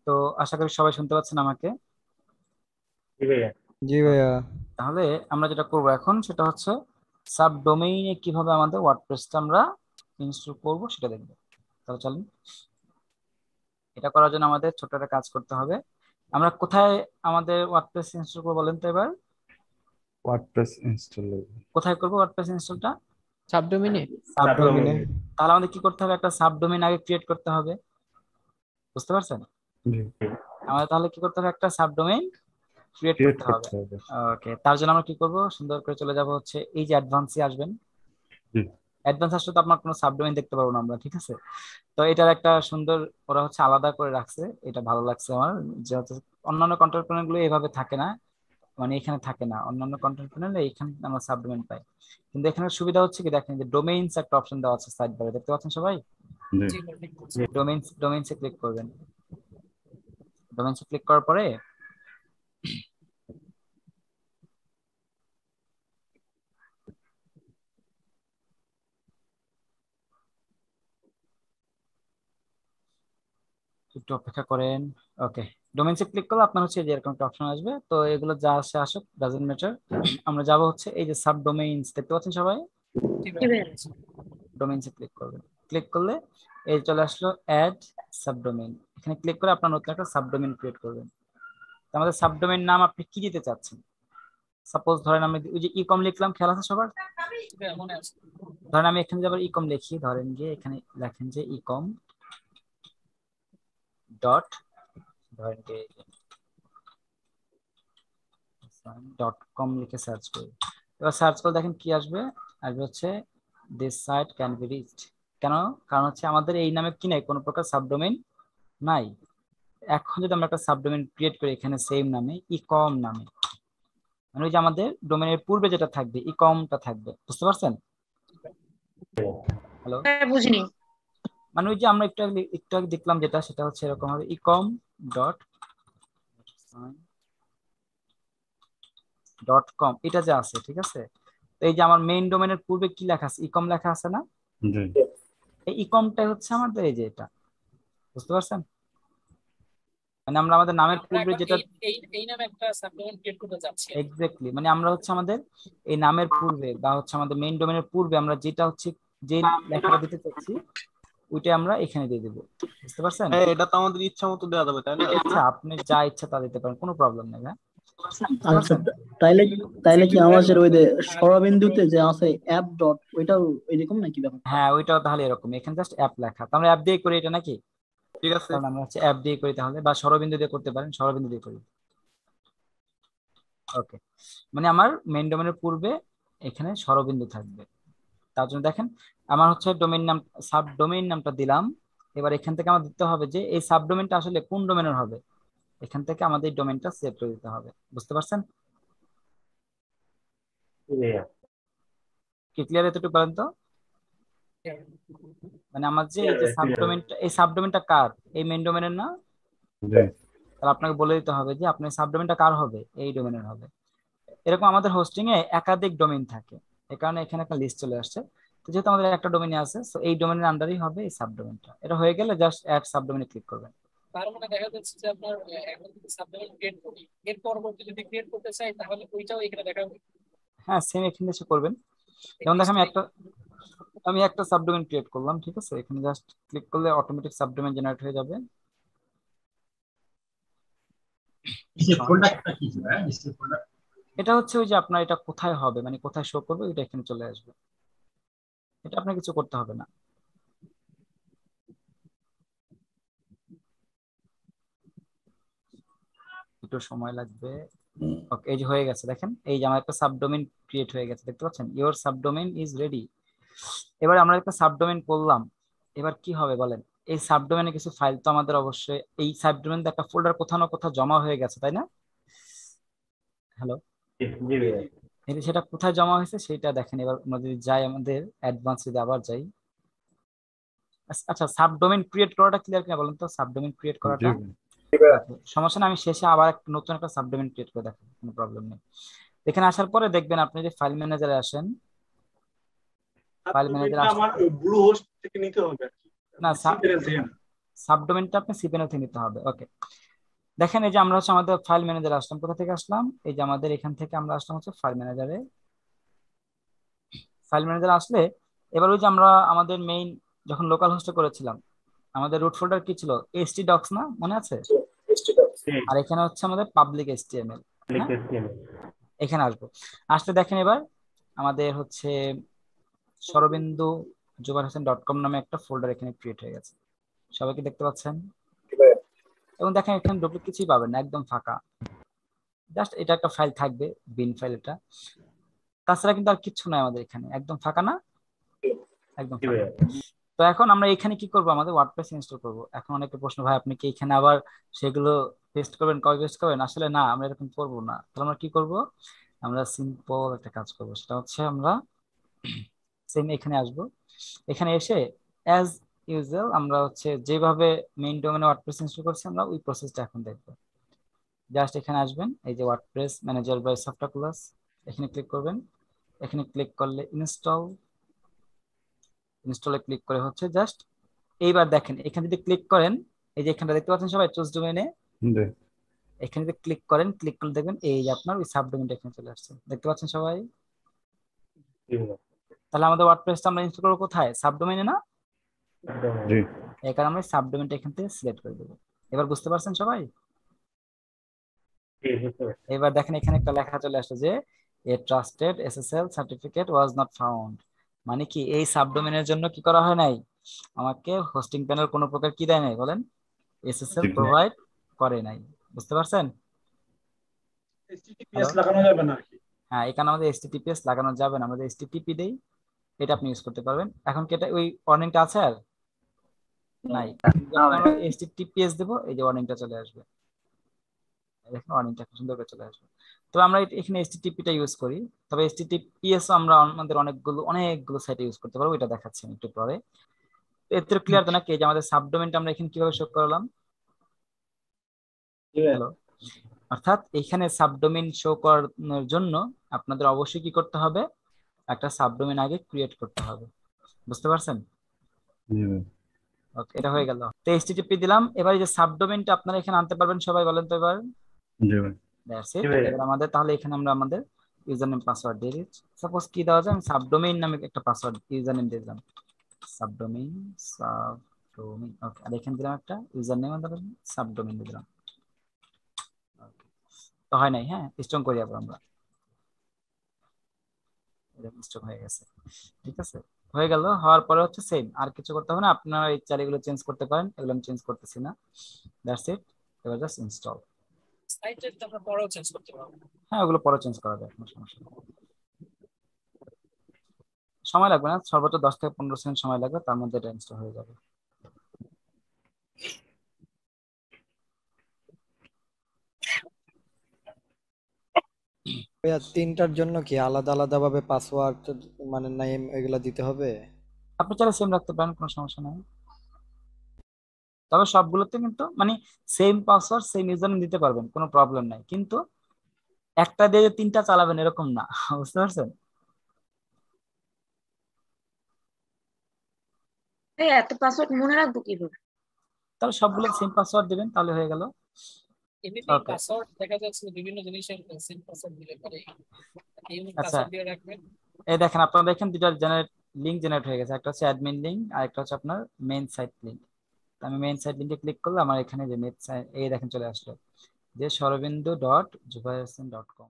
তো আশা করি সবাই শুনতে পাচ্ছেন আমাকে। জি ভাইয়া। জি ভাইয়া। তাহলে আমরা যেটা করব এখন সেটা হচ্ছে সাবডোমেইনে কিভাবে আমাদের ওয়ার্ডপ্রেসটা আমরা ইনস্টল করব সেটা দেখব। তাহলে চলুন, এটা করার জন্য আমাদের ছোট একটা কাজ করতে হবে। আমরা কোথায় আমাদের ওয়ার্ডপ্রেস ইনস্টল করবো বলেন তো এবার? ওয়ার্ডপ্রেস ইনস্টল কোথায় করবো ওয়ার্ডপ্রেস ইনস্টলটা? সাবডোমিনে। সাবডোমেইনে। তাহলে আমাদের কি করতে হবে? একটা সাবডোমেইন আগে ক্রিয়েট করতে হবে, বুঝতে পারছেন? জি, আমাদের তাহলে কি করতে হবে? একটা সাবডোমেইন ক্রিয়েট ক্রিয়েট করতে হবে। করতে হবে। ওকে, তার জন্য আমরা কি করব? সুন্দর করে চলে যাব হচ্ছে এই যে অ্যাডভান্সে আসবেন। জি, অ্যাডভান্স আসলে তো আপনার কোনো সাবডোমেইন দেখতে পারবো না আমরা, ঠিক আছে? তো এটার একটা সুন্দর, ওরা হচ্ছে আলাদা করে রাখছে, এটা ভালো লাগছে আমার। যে হচ্ছে অন্যান্য কন্টেন্ট প্যানেল গুলো এভাবে থাকে না, মানে এখানে থাকে না। অন্যান্য কন্টেন্ট প্যানেলে এখানে আমরা সাবডোমেইন পাই, কিন্তু এখানে সুবিধা হচ্ছে কি দেখেন যে ডোমেইনস একটা অপশন দেওয়া আছে সাইড বারে, দেখতে পাচ্ছেন সবাই? জি, ডোমেইনসে ক্লিক করবেন। ডোমেইনসে ক্লিক করার পরে একটু অপেক্ষা করেন। ওকে, ডোমেইনসে ক্লিক করলে আপনার হচ্ছে যে এরকম একটা অপশন আসবে। তো এগুলো যা আসে আসুক, ডাজন্ট ম্যাটার। আমরা যাব হচ্ছে এই যে সাবডোমেইনস, দেখতে পাচ্ছেন সবাই? ডোমেইনসে ক্লিক করবেন। ক্লিক করলে এই চলে আসলো অ্যাড সাবডোমেইন। এখানে ক্লিক করে আপনার নতুন একটা সাবডোমেইন ক্রিয়েট করবেন। তো আমাদের সাবডোমেইন নাম আপনি কি দিতে চাচ্ছেন? সাপোজ ধরেন আমি ওই যে ইকম লিখলাম, খেয়াল আছে সবার? ধরেন আমি এখানে যাবার ইকম লিখি, ধরেন যে এখানে লেখেন যে ইকম ডট, ধরেন যে ডট কম লিখে সার্চ করি। এবার সার্চ করে দেখেন কি আসবে। আসবে হচ্ছে this site can be reached. কেন? কারণ হচ্ছে আমাদের এই নামে কি নাই, কোনো প্রকার সাবডোমেইন নাই। এখন যদি আমরা একটা সাবডোমেইন ক্রিয়েট করি এখানে সেম নামে, ইকম নামে, মানে ওই যে আমাদের ডোমেইনের পূর্বে যেটা থাকবে ইকমটা থাকবে, বুঝতে পারছেন? হ্যালো? বুঝিনি। মানে ওই যে আমরা একটু আগে দেখলাম যেটা, সেটা হচ্ছে এরকম হবে ইকম ডট ডট কম, এটা যে আছে, ঠিক আছে? তো এই যে আমার মেইন ডোমেনের পূর্বে কি লেখা আছে? ইকম লেখা আছে না? জি, এই ইকমটাই হচ্ছে আমাদের এই যে এটা, বুঝতে পারছেন? মানে আমরা আমাদের নামের পূর্বে যেটা এই নামে একটা সাবডোমেইন ক্রিয়েট করতে যাচ্ছি। এক্স্যাক্টলি, মানে আমরা হচ্ছে আমাদের এই নামের পূর্বে বা হচ্ছে আমাদের মেইন ডোমেনের পূর্বে আমরা যেটা হচ্ছে যে লেখাটা দিতে চাচ্ছি ওইটা আমরা এখানে দিয়ে দেবো, বুঝতে পারছেন? হ্যাঁ, এটা তো আমাদের ইচ্ছা মতো দেওয়া যাবে, তাই না? ইচ্ছা, আপনি যা ইচ্ছা তা দিতে পারেন, কোনো প্রবলেম নেই। হ্যাঁ, বুঝতে আচ্ছা, পারছেন? তাইলে তাইলে কি আমাদের ওই যে সরবিন্দুতে যে আছে অ্যাপ ডট ওইটাও এরকম নাকি ব্যাপার? হ্যাঁ, ওইটাও তাহলে এরকম, এখানে জাস্ট অ্যাপ লেখা, তো আমরা অ্যাপ দিয়ে করি এটা নাকি? ঠিক আছে। কারণ আমরা হচ্ছে অ্যাপ দিয়ে করি, তাহলে বা সরবিন্দু দিয়ে করতে পারেন, সরবিন্দু দিয়ে করি। ওকে, মানে আমার মেইন ডোমেনের পূর্বে এখানে সরবিন্দু থাকবে। তার জন্য দেখেন আমার হচ্ছে ডোমেইন নাম, সাব ডোমেইন নামটা দিলাম। এবার এখান থেকে আমার দিতে হবে যে এই সাব ডোমেইনটা আসলে কোন ডোমেনের হবে, এখান থেকে আমাদের এই ডোমেইনটা সেট করে দিতে হবে, বুঝতে পারছেন? কি ক্লিয়ার? এতটুকু বলেন তো। মানে আমার যে এই যে সাবডোমেইনটা, এই সাবডোমেইনটা কার? এই মেইন ডোমেনের না? জি, তাহলে আপনাকে বলে দিতে হবে যে আপনার সাবডোমেইনটা কার হবে, এই ডোমেনের হবে। এরকম আমাদের হোস্টিং এ একাধিক ডোমেইন থাকে, এই কারণে এখানে একটা লিস্ট চলে আসছে। তো যেহেতু আমাদের একটা ডোমেইন আছে, তো এই ডোমেইনের আন্ডারই হবে এই সাবডোমেইনটা। এটা হয়ে গেলে জাস্ট অ্যাড সাবডোমেইনে ক্লিক করবেন। তার মানে দেখা যাচ্ছে যে আপনার এখন যদি সাবডোমেইন ক্রিয়েট করি, এর পরবর্তী যদি ক্রিয়েট করতে চাই তাহলে ওইটাও এখানে দেখাবে। হ্যাঁ, সেম এখানে এসে করবেন। যেমন দেখেন আমি একটা সাবডোমেইন ক্রিয়েট করলাম, ঠিক আছে? এখানে জাস্ট ক্লিক করলে অটোমেটিক সাবডোমেইন জেনারেট হয়ে যাবে। এটা হচ্ছে ওই যে আপনার এটা কোথায় হবে, মানে কোথায় শো করবে, এটা এখানে চলে আসবে। এটা আপনার কিছু করতে হবে না। একটু সময় লাগবে। ওকে, এই যে হয়ে গেছে, দেখেন এই যে আমার একটা সাবডোমেইন ক্রিয়েট হয়ে গেছে, দেখতে পাচ্ছেন? Your subdomain is ready. এবার আমরা একটা সাবডোমেইন করলাম, এবার কি হবে বলেন? এই সাবডোমেইনে কিছু ফাইল তো আমাদের অবশ্যই, এই সাবডোমেইন একটা ফোল্ডার কোথাও না কোথাও জমা হয়ে গেছে, তাই না? হ্যালো? সেটা কোথায় জমা হয়েছে সেটা দেখেন। এবার আমরা যদি যাই আমাদের অ্যাডভান্স, যদি আবার যাই, আচ্ছা সাবডোমেইন ক্রিয়েট করাটা ক্লিয়ার কিনা বলেন তো? সাবডোমেইন ক্রিয়েট জি, করাটা সমস্যা না, আমি শেষে আবার নতুন একটা সাবডোমেইন ক্রিয়েট করে দেখাবো, কোনো প্রবলেম নেই। এখানে আসার পরে দেখবেন আপনি যে ফাইল ম্যানেজারে আসেন, ফাইল ম্যানেজার সাবডোমেইনটা আমার ব্লু হোস্ট থেকে নিতে হবে আর কি, না সিম্পল এজ। সাবডোমেনটা আপনি সিপেন থেকে নিতে হবে। ওকে, দেখেন এই যে আমরা হচ্ছে আমাদের ফাইল ম্যানেজারে আসলাম। কোথা থেকে আসলাম? এই যে আমাদের এখান থেকে আমরা আসলাম হচ্ছে ফাইল ম্যানেজারে। ফাইল ম্যানেজারে আসলে এবার ওই যে আমরা আমাদের মেইন যখন লোকাল হোস্টে করেছিলাম, আমাদের রুট ফোল্ডার কি ছিল? htdocs না, মনে আছে? আর এখানে হচ্ছে আমাদের পাবলিক html। হ্যাঁ, এখানে আসবো। আসলে দেখেন এবার আমাদের হচ্ছে সরবিন্দু jubarhosen.com নামে একটা ফোল্ডার এখানে ক্রিয়েট হয়ে গেছে। সবাই কি দেখতে পাচ্ছেন? এবং দেখেন এখানে ডুপ্লিকেট কিছুই পাবেন না, একদম ফাঁকা। জাস্ট এটা একটা ফাইল থাকবে, বিন ফাইল এটা। তাছাড়া কিন্তু আর কিছু নাই আমাদের এখানে, একদম ফাঁকা না? একদম ফাঁকা। তো এখন আমরা এখানে কি করব? আমাদের ওয়ার্ডপ্রেস ইনস্টল করব। এখন অনেকে প্রশ্ন, ভাই আপনি কি এখানে আবার সেগুলো পেস্ট করবেন, কপি পেস্ট করবেন? আসলে না, আমরা এরকম করব না। তাহলে আমরা কি করব? আমরা সিম্পল একটা কাজ করব, সেটা হচ্ছে আমরা সেম এখানে আসব। এখানে এসে অ্যাজ ইউজুয়াল আমরা হচ্ছে যেভাবে মেইন ডোমেনে ওয়ার্ডপ্রেস ইনস্টল করছি আমরা ওই প্রসেসটা এখন দেখব। জাস্ট এখানে আসবেন, এই যে WordPress manager by software class, এখানে ক্লিক করবেন। এখানে ক্লিক করলে ইনস্টলে ক্লিক করে হচ্ছে জাস্ট এইবার দেখেন এখানে যদি ক্লিক করেন, এই যে এখানটা দেখতে পাচ্ছেন সবাই, চুজ ডোমেইনে, জি এখানে যদি ক্লিক করেন, ক্লিক করলে দেখবেন এই যে আপনার ওই সাবডোমেইনটা এখানে চলে আসছে, দেখতে পাচ্ছেন সবাই? তাহলে আমাদের ওয়ার্ডপ্রেসটা আমরা ইনস্টল করবো কোথায়? সাবডোমেইনে না? জি এই কারণে আমরা সাবডোমেইনটা এখান থেকে সিলেক্ট করে দেবো। এবার বুঝতে পারছেন সবাই? এবার দেখেন এখানে একটা লেখা চলে আসছে যে a trusted SSL certificate was not found. মানে কি এই সাবডোমেইনের জন্য কি করা হয় নাই? আমাকে হোস্টিং প্যানেল কোনো প্রকার কি দেয় নাই বলেন? এসএসএল ঠিক আছে। প্রোভাইড করে নাই। বুঝতে পারছেন? HTTPS লাগানো যাবে না আর কি। হ্যাঁ, এখানে আমাদের HTTPS লাগানো যাবে না, আমাদের HTTP দেই, এটা আপনি ইউজ করতে পারবেন। এখন কি এটা ওই ওয়ার্নিংটা আছে আর নাই? যখন আমরা HTTPS দেবো এই যে ওয়ার্নিংটা চলে আসবে, দেখেন ওয়ার্নিংটা খুব সুন্দর করে চলে আসবে। তো আমরা এখানে HTTP টা ইউজ করি, তবে HTTPS আমরা আমাদের অনেকগুলো সাইটে ইউজ করতে পারবো, এটা দেখাচ্ছি আমি একটু পরে। এর ক্লিয়ার তো নাকি? এই যে আমাদের সাবডোমেনটা আমরা এখানে কিভাবে শো করলাম? হ্যালো, অর্থাৎ এখানে সাবডোমেইন শো করানোর জন্য আপনাদের অবশ্যই কি করতে হবে? একটা সাবডোমেইন আগে ক্রিয়েট করতে হবে। বুঝতে পারছেন? জি ভাই। ওকে, এটা হয়ে গেল। তো HTTP দিলাম, এবার এই যে সাবডোমেইনটা আপনারা এখানে আনতে পারবেন সবাই, বলেন তো এবার? জি ভাই। That's it. এবার আমাদের তাহলে এখানে আমরা আমাদের ইউজার নেম পাসওয়ার্ড দিয়ে দিচ্ছি। সাপোজ কি দেওয়া যায়? আমি সাবডোমেইন নামে একটা পাসওয়ার্ড ইউজার নেম দিলাম, সাবডোমেইন। ওকে, আর এখানে দিলাম একটা ইউজার নেম, সাবডোমেইন দিলাম। তো হয় নাই, হ্যাঁ, স্ট্রং করি আবার আমরা, স্ট্রং হয়ে গেছে। ঠিক আছে, হয়ে গেল। হওয়ার পরে হচ্ছে সেম, আর কিছু করতে হবে না। আপনারা এই চার এগুলো চেঞ্জ করতে পারেন, এগুলো আমি চেঞ্জ করতেছি না। That's it. এবার জাস্ট ইনস্টল। সাইটটা তো আমরা পরেও চেঞ্জ করতে পারবো। হ্যাঁ, ওগুলো পরে চেঞ্জ করা যায়, কোনো সমস্যা নেই। সময় লাগবে না, সর্বোচ্চ 10 থেকে 15 সেকেন্ড সময় লাগবে, তার মধ্যে এটা ইনস্টল হয়ে যাবে। ভাইয়া তিনটার জন্য কি আলাদা আলাদা ভাবে পাসওয়ার্ড মানে নেম এগুলা দিতে হবে? আপনি চাইলে সেম রাখতে পারেন, কোনো সমস্যা নেই। তবে সবগুলোতে কিন্তু মানে সেম পাসওয়ার্ড সেম ইউজার দিতে পারবেন, কোনো প্রবলেম নাই, কিন্তু একটা দিয়ে যে তিনটা চালাবেন এরকম না। বুঝতে পারছেন? এত পাসওয়ার্ড মনে রাখবো কিভাবে? তাহলে সবগুলো সেম পাসওয়ার্ড দিবেন, তাহলে হয়ে গেল। এমনিতেই ওকে, পাসওয়ার্ড দেখা যাচ্ছে বিভিন্ন জিনিসের সেম পাসওয়ার্ড দিলে পরে ইউনিক আচ্ছা, পাসওয়ার্ড দিয়ে রাখবেন। এই দেখেন আপনারা দেখেন দুটো লিঙ্ক জেনারেট হয়ে গেছে, একটা হচ্ছে অ্যাডমিন লিঙ্ক আর একটা হচ্ছে আপনার মেইন সাইট লিঙ্ক। আমি মেইন সাইট লিঙ্কে ক্লিক করলে আমার এখানে যে মেইন সাইট, এই দেখেন চলে আসলো যে সরবিন্দু.jubairhosen.com।